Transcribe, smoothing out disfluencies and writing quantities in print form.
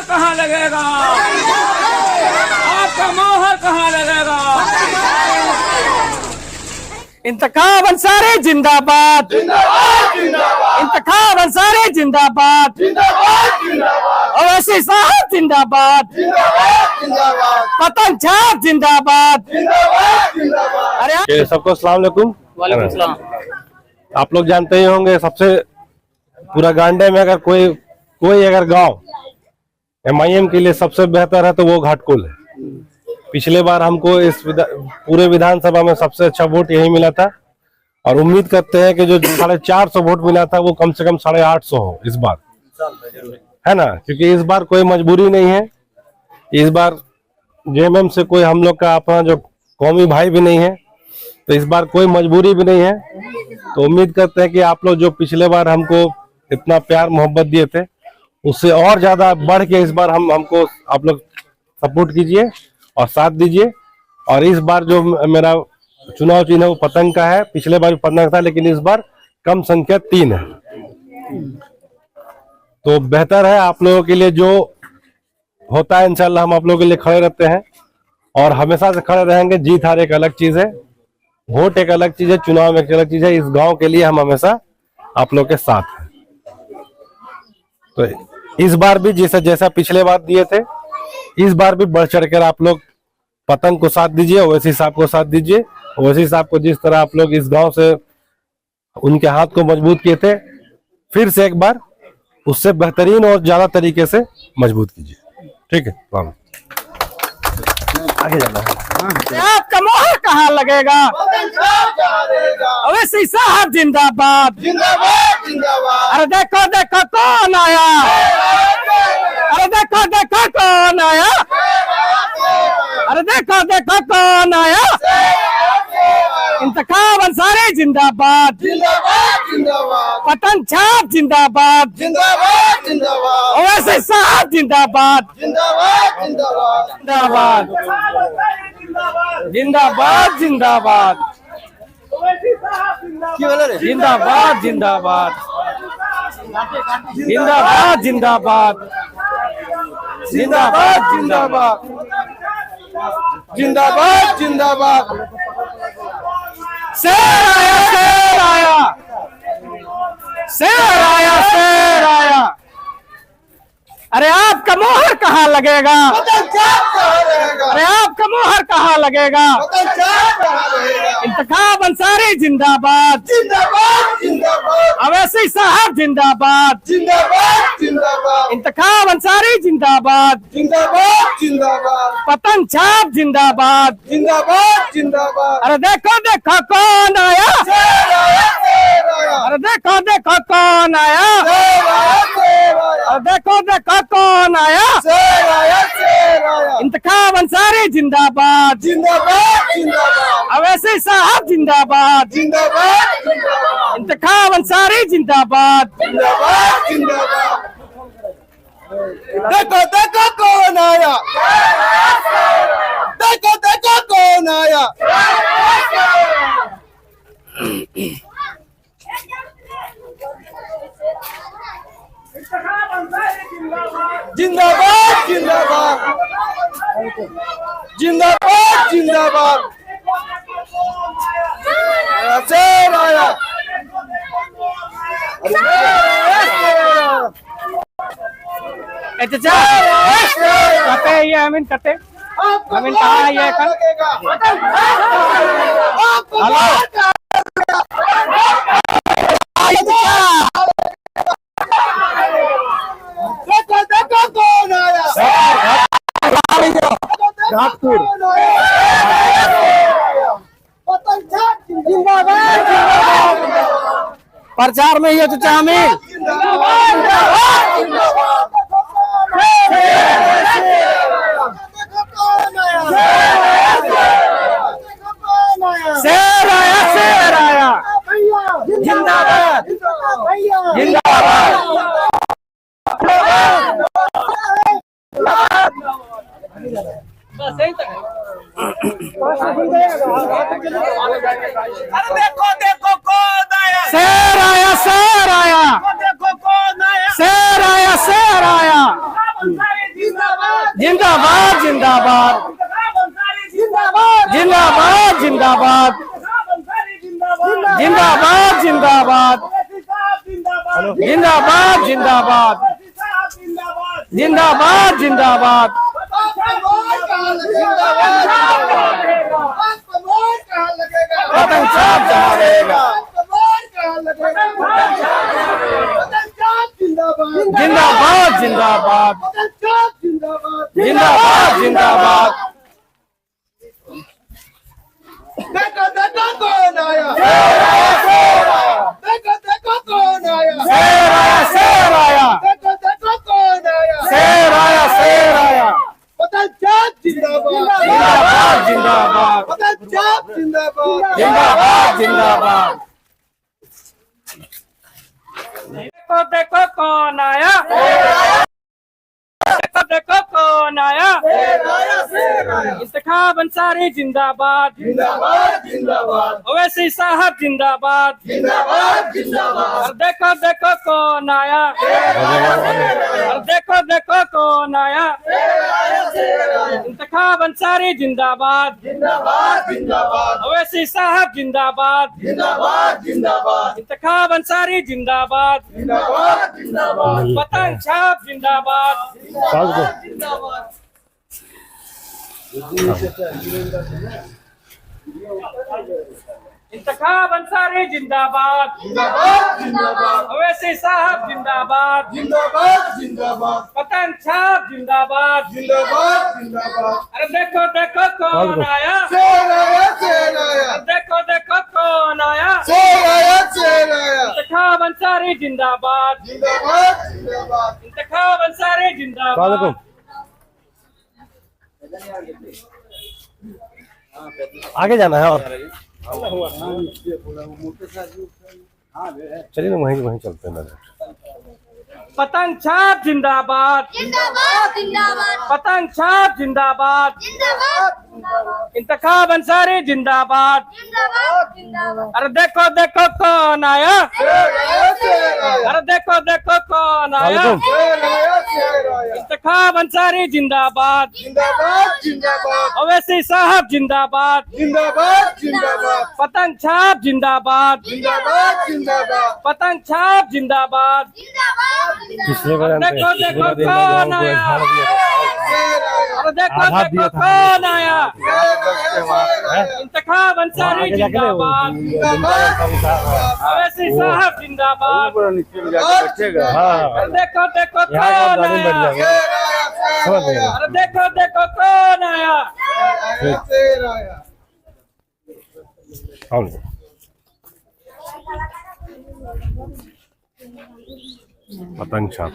कहाँ लगेगा? आपका मोहर कहाँ लगेगा? इंतखाब अंसारी जिंदाबाद, इंतखाब अंसारी जिंदाबाद, ओवैसी साहब जिंदाबाद, पतन छाप जिंदाबाद। अरे सबको अस्सलाम वालेकुम। वालेकुम सलाम। आप लोग जानते ही होंगे, सबसे पूरा गांडे में अगर कोई अगर गांव MIM के लिए सबसे बेहतर है तो वो घाटकुल है। पिछले बार हमको इस पूरे विधानसभा में सबसे अच्छा वोट यही मिला था और उम्मीद करते हैं कि जो 450 वोट मिला था वो कम से कम 850 हो इस बार, है ना। क्योंकि इस बार कोई मजबूरी नहीं है, इस बार JMM से कोई हम लोग का अपना जो कौमी भाई भी नहीं है, तो इस बार कोई मजबूरी भी नहीं है। तो उम्मीद करते हैं कि आप लोग जो पिछले बार हमको इतना प्यार मोहब्बत दिए थे उससे और ज्यादा बढ़ के इस बार हमको आप लोग सपोर्ट कीजिए और साथ दीजिए। और इस बार जो मेरा चुनाव चिन्ह है वो पतंग का है। पिछले बार भी पतंग था लेकिन इस बार कम संख्या 3 है। तो बेहतर है आप लोगों के लिए, जो होता है इंशाल्लाह हम आप लोगों के लिए खड़े रहते हैं और हमेशा से खड़े रहेंगे। जीत हार एक अलग चीज है, वोट एक अलग चीज है, चुनाव में एक अलग चीज है। इस गांव के लिए हम हमेशा आप लोग के साथ हैं। तो इस बार भी जैसा पिछले बार दिए थे, इस बार भी बढ़ चढ़कर आप लोग पतंग को साथ दीजिए, ओवैसी साहब को साथ दीजिए। ओवैसी साहब को जिस तरह आप लोग इस गांव से उनके हाथ को मजबूत किए थे, फिर से एक बार उससे बेहतरीन और ज्यादा तरीके से मजबूत कीजिए। ठीक है, आगे जाना है। आपका मोहर कहाँ लगेगा? ओवैसी साहब जिंदाबाद, अरे देखो देखो कौन आया, अरे देखो देखो कौन आया, अरे देखो देखो कौन आया। इंतखाब अंसारी जिंदाबाद, पतन छाप जिंदाबाद, ओवैसी साहब जिंदाबाद, जिंदाबाद जिंदाबाद, जिंदाबाद जिंदाबाद, जिंदाबाद जिंदाबाद, जिंदाबाद जिंदाबाद, जिंदाबाद जिंदाबाद, जिंदाबाद। शेर आया, शेर आया, शेर आया, शेर आया। अरे आपका मोहर कहाँ लगेगा? अरे आपका मोहर कहाँ लगेगा? इंतखाब अंसारी जिंदाबाद, ओवैसी साहब जिंदाबाद, इंतखाब अंसारी जिंदाबाद, पतन छाप जिंदाबाद, अरे देखो देखो कौन आया, अरे देखो देखो कौन आया, अरे देखो देखो कौन आया। इंतखाब अंसारी जिंदाबाद, ओवैसी साहब जिंदाबाद, इंतखाब अंसारी जिंदाबाद, देखो देखो कौन आया, देखो देखो कौन आया। जिंदाबाद, जिंदाबाद, जिंदाबाद, जिंदाबाद। शेर आया, कटे ये अमीन, कटे अमीन कहाँ है ये कल? देखो देखो कौन आया, घाटपुर जिंदाबाद, प्रचार में ये तो शामिल। शेर आया, शेर आया, जिंदाबाद, जिंदाबाद। देखो देखो कौन आया, शेर आया, शेर आया, देखो कौन आया, शेर आया, शेर आया। जिंदाबाद जिंदाबाद जिंदाबाद जिंदाबाद जिंदाबाद जिंदाबाद जिंदाबाद जिंदाबाद जिंदाबाद जिंदाबाद पतंग छाप जहारेगा जिंदाबाद जिंदाबाद जिंदाबाद जिंदाबाद देखो देखो कौन आया देखो देखो कौन आया शेर आया शेर आया देखो देखो कौन आया शेर आया शेर आया पतंग छाप जिंदाबाद जिंदाबाद जिंदाबाद पतंग छाप जिंदाबाद जिंदाबाद जिंदाबाद देखो देखो कौन आया देखो देखो कौन आया इंतखाब अंसारी जिंदाबाद जिंदाबाद जिंदाबाद ओवैसी साहब जिंदाबाद जिंदाबाद जिंदाबाद और देखो देखो कौन आया और देखो देखो कौन आया इंतखाब अंसारी जिंदाबाद जिंदाबाद जिंदाबाद ओवैसी साहब जिंदाबाद जिंदाबाद जिंदाबाद इंतखाब अंसारी जिंदाबाद जिंदाबाद जिंदाबाद पतंग छाप जिंदाबाद इंतखाब अंसारी जिंदाबाद जिंदाबाद जिंदाबाद ओवैसी साहब जिंदाबाद जिंदाबाद जिंदाबाद पतंग छाप जिंदाबाद जिंदाबाद जिंदाबाद अरे देखो देखो कौन आया शेर आया शेर आया देखो देखो कौन आया शेर आया शेर आया इंतखाब अंसारी जिंदाबाद जिंदाबाद जिंदाबाद इंतखाब अंसारी जिंदाबाद आगे जाना है और चलिए ना वहीं वहीं चलते हैं पतंग छाप जिंदाबाद जिंदाबाद जिंदाबाद पतंग छाप जिंदाबाद जिंदाबाद इंतखाब अंसारी जिंदाबाद जिंदाबाद जिंदाबाद अरे देखो देखो कौन आया शेर आया शेर आया अरे देखो देखो कौन आया शेर आया शेर आया इंतखाब अंसारी जिंदाबाद जिंदाबाद जिंदाबाद ओवैसी साहब जिंदाबाद जिंदाबाद जिंदाबाद पतंग छाप जिंदाबाद जिंदाबाद जिंदाबाद पतंग छाप जिंदाबाद जिंदाबाद पिछले बार देखो देखो कौन आया शेर आया अरे देखो आधा देखो दिया था। कौन आया शेर आया इंतखाब अंसारी आगे जाके ले वो जिंदाबाद ओवैसी साहब जिंदाबाद हाँ अरे देखो देखो यहाँ कौन गाड़ी बढ़ आया जाएगा समझ गए अरे देखो देखो कौन आया शेर आया और पतंग छाप